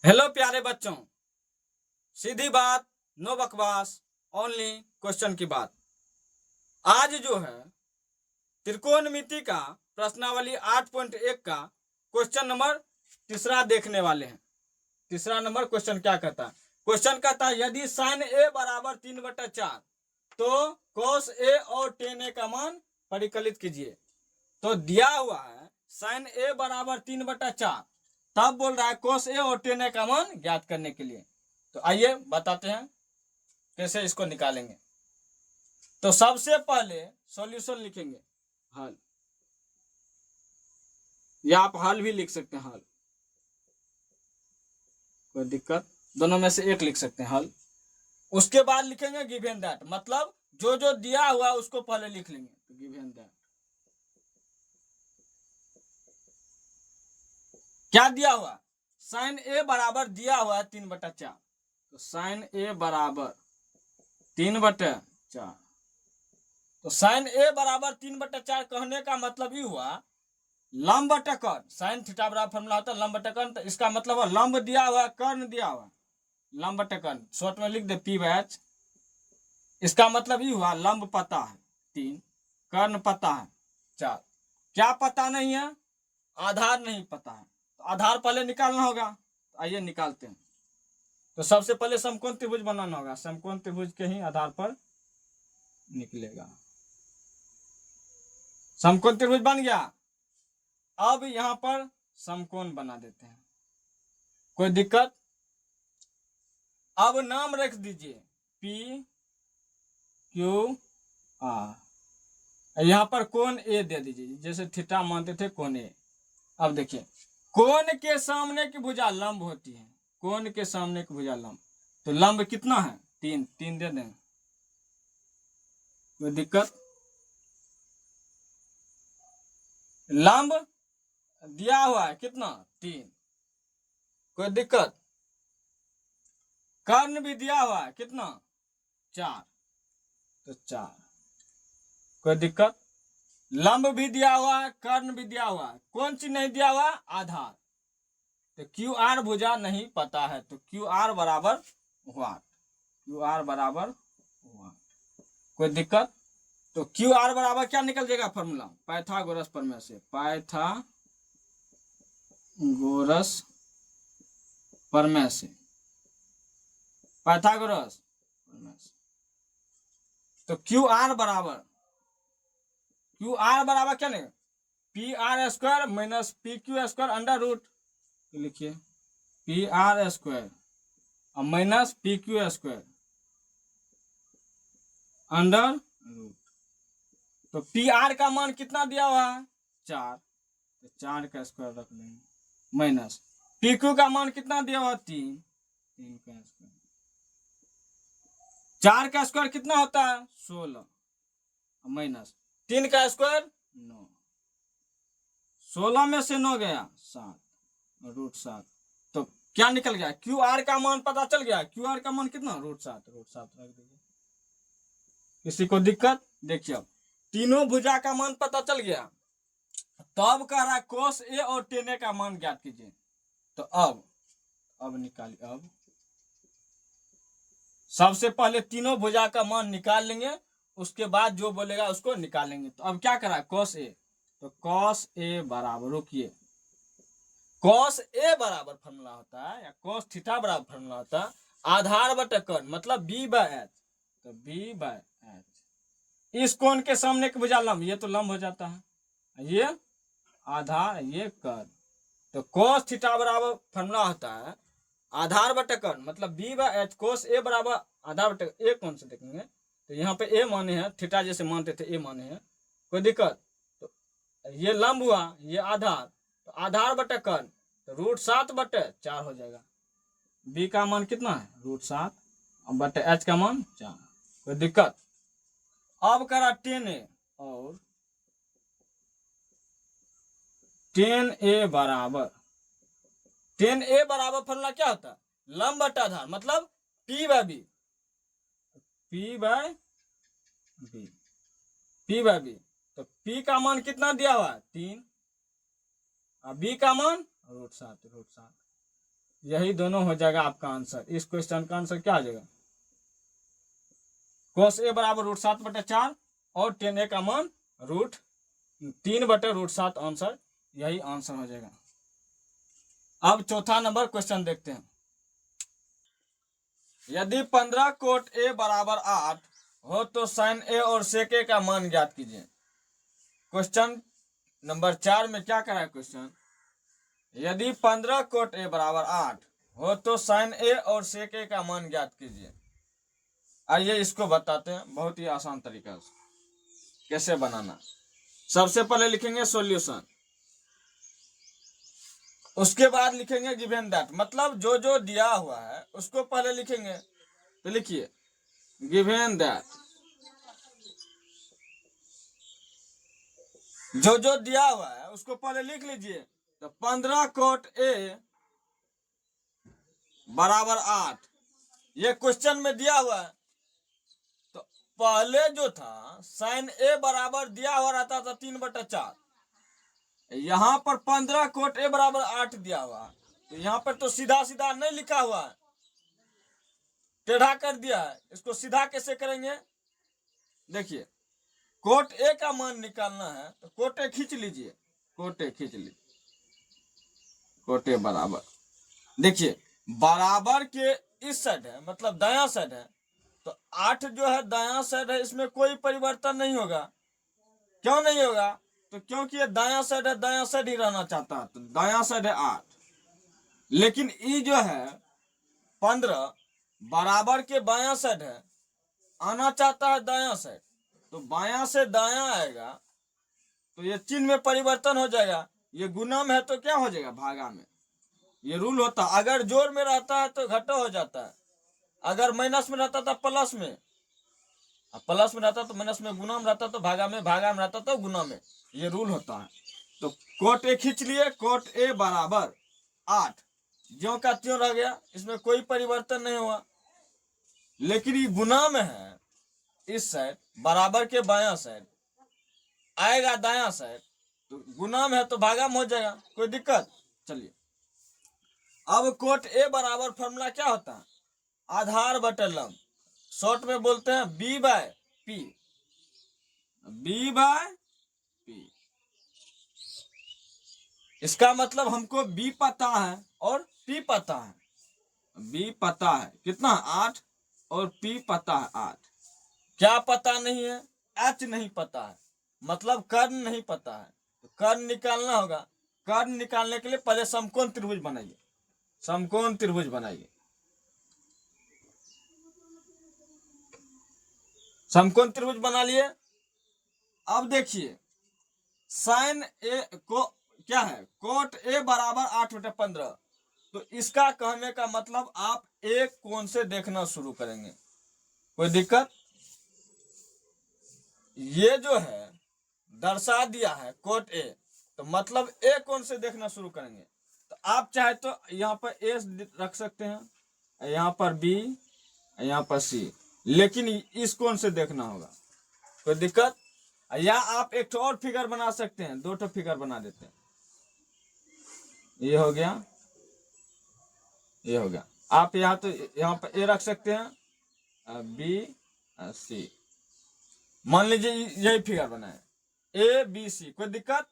Hello प्यारे बच्चों, सीधी बात, नो बकवास, ओनली क्वेश्चन की बात। आज जो है त्रिकोणमिति का प्रश्नावली 8.1 का क्वेश्चन नंबर तीसरा देखने वाले हैं। तीसरा नंबर क्वेश्चन क्या कहता है? क्वेश्चन कहता है यदि साइन ए बराबर 3/4 तो cos ए और tan ए का मान परिकलित कीजिए। तो दिया हुआ है साइन ए बराबर 3/4, तब बोल रहा है cos ए और tan ए का मान ज्ञात करने के लिए। तो आइए बताते हैं कैसे इसको निकालेंगे। तो सबसे पहले सॉल्यूशन लिखेंगे हल, या आप हल भी लिख सकते हैं हल, कोई दिक्कत, दोनों में से एक लिख सकते हैं हल। उसके बाद लिखेंगे गिवन दैट, मतलब जो जो दिया हुआ उसको पहले लिख लेंगे। तो गिवन दैट क्या दिया हुआ, साइन ए बराबर दिया हुआ है 3/4। तो साइन ए बराबर 3/4, तो साइन ए बराबर 3/4 कहने का मतलब ये हुआ लंब बटा कर्ण, साइन थीटा बराबर फॉर्मूला होता है लंब बटा कर्ण। तो इसका मतलब है लंब दिया हुआ है, कर्ण दिया हुआ है, लंब बटा कर्ण, शॉर्ट में लिख दे P/H। इसका मतलब ये हुआ लंब पता है 3, कर्ण पता है 4। क्या पता नहीं है? आधार नहीं पता है। तो आधार पहले निकालना होगा। तो आइए निकालते हैं। तो सबसे पहले समकोण त्रिभुज बनाना होगा, समकोण त्रिभुज के ही आधार पर निकलेगा। समकोण त्रिभुज बन गया। अब यहां पर समकोण बना देते हैं, कोई दिक्कत? अब नाम रख दीजिए P Q R। यहां पर कोण ए दे दीजिए, जैसे थीटा मानते थे कोण ए। अब देखिए कोण के सामने की भुजा लंब होती है, कोण के सामने की भुजा लंब। तो लंब कितना है? 3, 3 दे दें, कोई दिक्कत? लंब दिया हुआ है कितना? 3, कोई दिक्कत? कर्ण भी दिया हुआ है कितना? 4, तो 4, कोई दिक्कत? लंब भी दिया हुआ है, कर्ण भी दिया हुआ है, कौन चीज नहीं दिया हुआ? आधार। तो क्यू आर भुजा नहीं पता है, तो क्यू आर बराबर व्हाट, क्यू आर बराबर व्हाट, कोई दिक्कत? तो क्यू आर बराबर क्या निकल जाएगा फॉर्मूला? पाइथागोरस प्रमेय से, पाइथागोरस प्रमेय से, पाइथागोरस प्रमेय से। तो क्यू आर बराबर क्या नहीं, PR² minus PQ² under root, लिखिए PR² और माइनस PQ² अंडर रूट। तो PR का मान कितना दिया हुआ है? 4, तो 4 का स्क्वायर रख लेंगे, माइनस PQ का मान कितना दिया हुआ? 3, 3 का स्क्वायर। 4 का स्क्वायर कितना होता है? 16, माइनस 3 का स्क्वायर 9, 16 में से 9 गया 7, √7। तो क्या निकल गया? QR का मान पता चल गया। QR का मान कितना? √7, √7 रख दीजिए। किसी को दिक्कत? देखिए अब तीनों भुजा का मान पता चल गया, तो अब कह रहा है cos A और tan A का मान ज्ञात कीजिए। तो अब निकालिए। अब सबसे पहले तीनों भुजा का मान निकाल लेंगे, उसके बाद जो बोलेगा उसको निकालेंगे। तो अब क्या करा है? cos A, तो cos A बराबर, रुकिए, cos A बराबर फॉर्मूला होता है, या cos थीटा बराबर फॉर्मूला होता है आधार बटा कर्ण, मतलब B/H। तो B/H इस कोण के सामने की भुजा लंब, ये तो लंब हो जाता है, ये आधार, ये कर्ण। तो cos थीटा बराबर फॉर्मूला होता है आधार बटा कर्ण, मतलब B/H। cos A बराबर आधार बटा ए, कौन से देखेंगे? तो यहाँ पे ए माने हैं, थीटा जैसे मानते थे ए माने हैं, कोई दिक्कत? तो ये लंब हुआ, ये आधार, तो आधार बटा कर्ण, तो √7/4 हो जाएगा। B का मान कितना है? √7 और बटा H का मान 4, कोई दिक्कत? अब करा tan A, और tan A बराबर फॉर्मूला क्या होता है? लंब बटा आधार, मतलब P/B, P/B। तो P का मान कितना दिया हुआ है? 3, और B का मान √7, यही दोनों हो जाएगा आपका आंसर। इस क्वेश्चन का आंसर क्या आ जाएगा? cos a बराबर √7/4 और tan a का मान √3/√7 आंसर, यही आंसर हो जाएगा। अब चौथा नंबर क्वेश्चन देखते हैं। यदि 15 कोट a बराबर 8 हो तो sin a और sec a का मान ज्ञात कीजिए। क्वेश्चन नंबर 4 में क्या करा है क्वेश्चन? यदि 15 कोट a बराबर 8 हो तो sin a और sec a का मान ज्ञात कीजिए। आइए इसको बताते हैं बहुत ही आसान तरीका से कैसे बनाना। सबसे पहले लिखेंगे सॉल्यूशन, उसके बाद लिखेंगे गिवन दैट, मतलब जो जो दिया हुआ है उसको पहले लिखेंगे। तो लिखिए गिवन दैट, जो जो दिया हुआ है उसको पहले लिख लीजिए। तो 15 कोट a बराबर 8 ये क्वेश्चन में दिया हुआ है। तो पहले जो था sin a बराबर दिया हुआ रहता था 3/4, यहां पर 15 कोट a बराबर 8 दिया हुआ, तो यहां पर तो सीधा सीधा नहीं लिखा हुआ है, टेढ़ा कर दिया है। इसको सीधा कैसे करेंगे? देखिए कोट ए का मान निकालना है तो कोट ए खींच लीजिए, कोट ए खींच लीजिए, कोट ए बराबर, देखिए बराबर के इस साइड है मतलब दायां साइड है, तो 8 जो है दायां साइड है, इसमें कोई परिवर्तन नहीं होगा। क्यों नहीं होगा? तो क्योंकि ये दायां साइड है, दायां साइड ही रहना चाहता है, तो दायां साइड है 8। लेकिन ई जो है 15 बराबर के बायां साइड है, आना चाहता है दायां साइड, तो बायां से दायां आएगा तो ये चिन्ह में परिवर्तन हो जाएगा। ये गुना में है तो क्या हो जाएगा? भागा में। ये रूल होता है, अगर जोड़ में रहता है तो घटा हो जाता है, अगर माइनस में रहता था प्लस में, प्लस में रहता तो माइनस में, गुना में रहता तो भागा में, भागा में रहता तो गुना में, ये रूल होता है। तो कोट ए खींच लिए, कोट ए बराबर 8 ज्यों का त्यों रह गया, इसमें कोई परिवर्तन नहीं हुआ। लेकिन ये गुना में है, इस साइड बराबर के बायां साइड आएगा दायां साइड, तो गुना में है तो भागा में हो जाएगा, कोई दिक्कत? चलिए अब कोट ए बराबर फॉर्मूला क्या होता है? आधार बटे लंब, शॉर्ट में बोलते हैं b/p, b/p। इसका मतलब हमको b पता है और p पता है। b पता है कितना? 8 और p पता है 8। क्या पता नहीं है? h नहीं पता है, मतलब कर्ण नहीं पता है, तो कर्ण निकालना होगा। कर्ण निकालने के लिए पहले समकोण त्रिभुज बनाइए, समकोण त्रिभुज बनाइए, समकोण त्रिभुज बना लिए। अब देखिए साइन ए को क्या है? कोट ए बराबर 8/15, तो इसका कहने का मतलब आप एक कोण से देखना शुरू करेंगे। कोई दिक्कत? ये जो है दर्शा दिया है कोट ए, तो मतलब ए कोण से देखना शुरू करेंगे। तो आप चाहे तो यहाँ पर ए रख सकते हैं, यहाँ पर बी, यहाँ पर सी, लेकिन इस कोण से देखना होगा। कोई दिक्कत? या आप एक और फिगर बना सकते हैं, 2 फिगर बना देते हैं। ये हो गया, ये हो गया। आप यहाँ तो यहाँ पर ए रख सकते हैं, बी सी, मान लीजिए यही फिगर बनाए ए बी सी। कोई दिक्कत?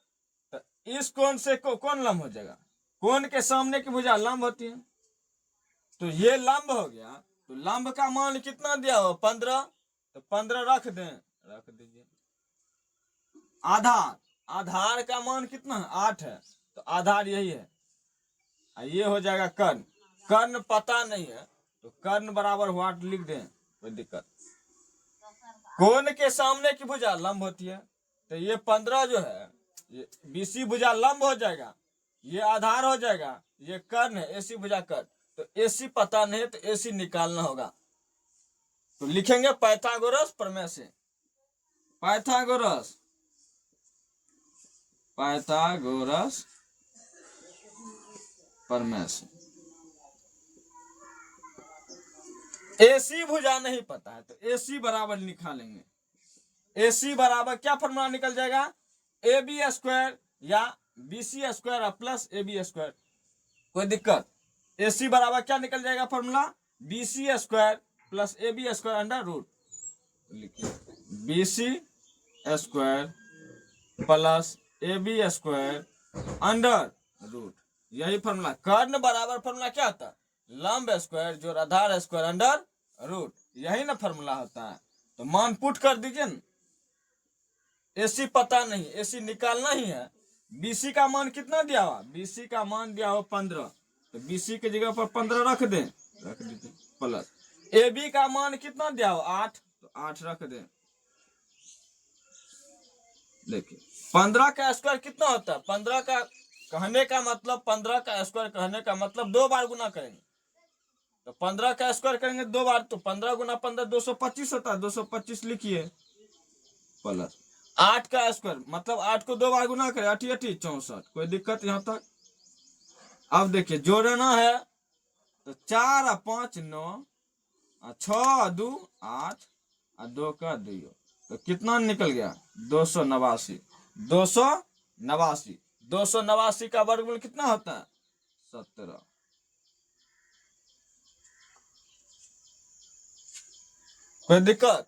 तो इस कोण से कौन लंब हो जाएगा? कोण के सामने की भुजा लंब होती है, तो ये लंब हो गया। तो लंब का मान कितना दिया हो? 15, तो 15 रख दें, रख दीजिए। आधार, आधार का मान कितना है? 8 है, तो आधार यही है। ये हो जाएगा कर्ण, कर्ण पता नहीं है तो कर्ण बराबर व्हाट लिख दें, कोई दिक्कत? कोण के सामने की भुजा लंब होती है, तो ये 15 जो है ये बीसी भुजा लंब हो जाएगा, ये आधार हो जाएगा, ये कर्ण है, एसी भुजा कर्ण। तो एसी पता नहीं है तो एसी निकालना होगा, तो लिखेंगे पाइथागोरस प्रमेय से, पाइथागोरस, पाइथागोरस प्रमेय से। एसी भुजा नहीं पता है तो एसी बराबर निकालेंगे। एसी बराबर क्या फॉर्मूला निकल जाएगा? ए बी स्क्वायर या B C square plus A B square. कोई दिक्कत? AC बराबर क्या निकल जाएगा formula, BC square plus AB square under root, लिखिए BC square plus AB square under root, यही फॉर्मूला। कर्ण बराबर फॉर्मूला क्या होता है, लंब स्क्वायर जोड़ आधार स्क्वायर अंडर रूट, यही ना फॉर्मूला होता है। तो मान पुट कर दीजिए ना, AC पता नहीं, AC निकालना ही है। BC का मान कितना दिया हुआ, BC का मान दिया हो 15, तो BC की जगह पर 15 रख दें, रख दीजिए, प्लस AB का मान कितना दिया हो 8, तो 8 रख दें। देखिए 15 का स्क्वायर कितना होता है, 15 का कहने का मतलब, 15 का स्क्वायर कहने का मतलब 2 बार गुना करेंगे, तो 15 का स्क्वायर करेंगे 2 बार, तो 15 गुना 15 225 होता है, 225 लिखिए, प्लस 8 का स्क्वायर मतलब 8 को 2 बार गुना करें, 8 8 64, कोई दिक्कत यहाँ तक। अब देखिए जोड़ना है, तो 4 और 5 9, 6 2 8 और 2 का 2, तो कितना निकल गया 289, 289, 289 का वर्गमूल कितना होता है 17। कोई दिक्कत,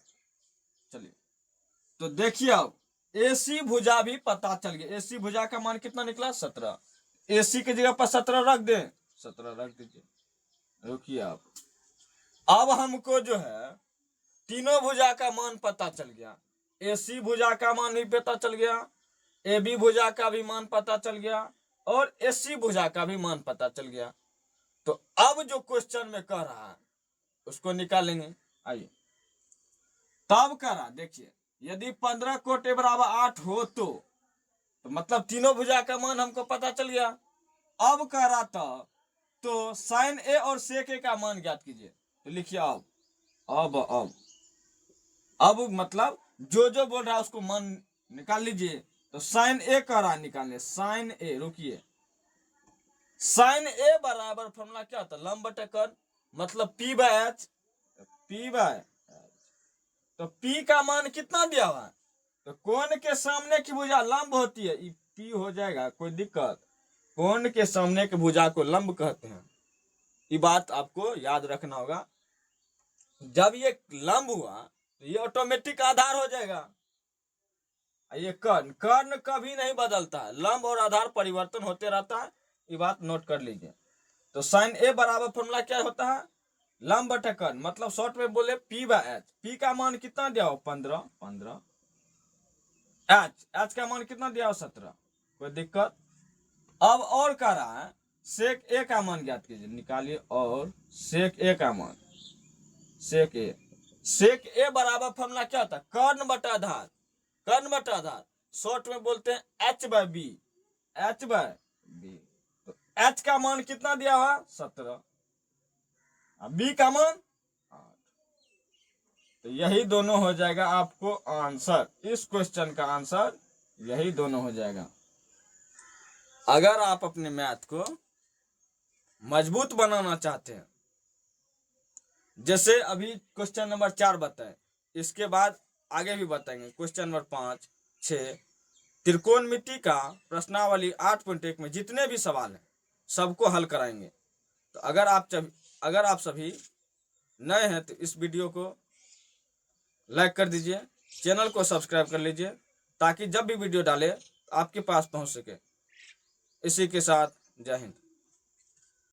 चलिए तो देखिए अब AC भुजा भी पता चल गया, AC भुजा का मान कितना निकला 17, AC की जगह पर 17 रख दें, 17 रख दीजिए। रुकिए अब हमको जो है तीनों भुजा का मान पता चल गया, AC भुजा का मान भी पता चल गया, AB भुजा का भी मान पता चल गया, और AC भुजा का भी मान पता चल गया। तो अब जो क्वेश्चन में कह रहा है उसको निकालेंगे, आइए तब करा। देखिए यदि 15 कोट A बराबर 8 हो तो मतलब तीनों भुजा का मान हमको पता चल गया। अब कह रहा था तो साइन A और सेक A का मान ज्ञात कीजिए, तो लिखिए अब मतलब जो बोल रहा है उसको मान निकाल लीजिए। तो साइन A कह रहा है निकालने, साइन A, रुकिए, साइन A बराबर फॉर्मूला क्या होता है, लंब बटे कर्ण मतलब P/H, P/H, तो P का मान कितना दिया हुआ है, तो कोण के सामने की भुजा लंब होती है, P हो जाएगा, कोई दिक्कत। कोण के सामने की भुजा को लंब कहते हैं, ये बात आपको याद रखना होगा। जब ये लंब हुआ तो ये ऑटोमेटिक आधार हो जाएगा। ये कर्ण, कर्ण कभी नहीं बदलता है, लंब और आधार परिवर्तन होते रहता है, ये बात नोट कर लीजिए। तो साइन A बराबर फॉर्मूला क्या होता है, लंब बटे कर्ण मतलब शॉर्ट में बोले P/H, P का मान कितना दिया हो 15, H का मान कितना दिया हो 17, कोई दिक्कत। अब और कह रहा है सेक A का मान ज्ञात कीजिए, निकालिए, और सेक A का मान, सेक A बराबर फॉर्मूला क्या होता है, कर्ण बटा आधार, कर्ण बटा आधार शॉर्ट में बोलते हैं H/B, H/B। तो H का मान कितना दिया हुआ 17, B का मान 8, तो यही दोनों हो जाएगा आपको आंसर, इस क्वेश्चन का आंसर यही दोनों हो जाएगा। अगर आप अपने मैथ को मजबूत बनाना चाहते हैं, जैसे अभी क्वेश्चन नंबर 4 बताए, इसके बाद आगे भी बताएंगे क्वेश्चन नंबर 5 6, त्रिकोणमिति का प्रश्नावली 8.1 में जितने भी सवाल हैं सबको हल कराएंगे। तो अगर आप सभी नए हैं तो इस वीडियो को लाइक कर दीजिए, चैनल को सब्सक्राइब कर लीजिए, ताकि जब भी वीडियो डाले आपके पास पहुंच सके। इसी के साथ जय हिंद।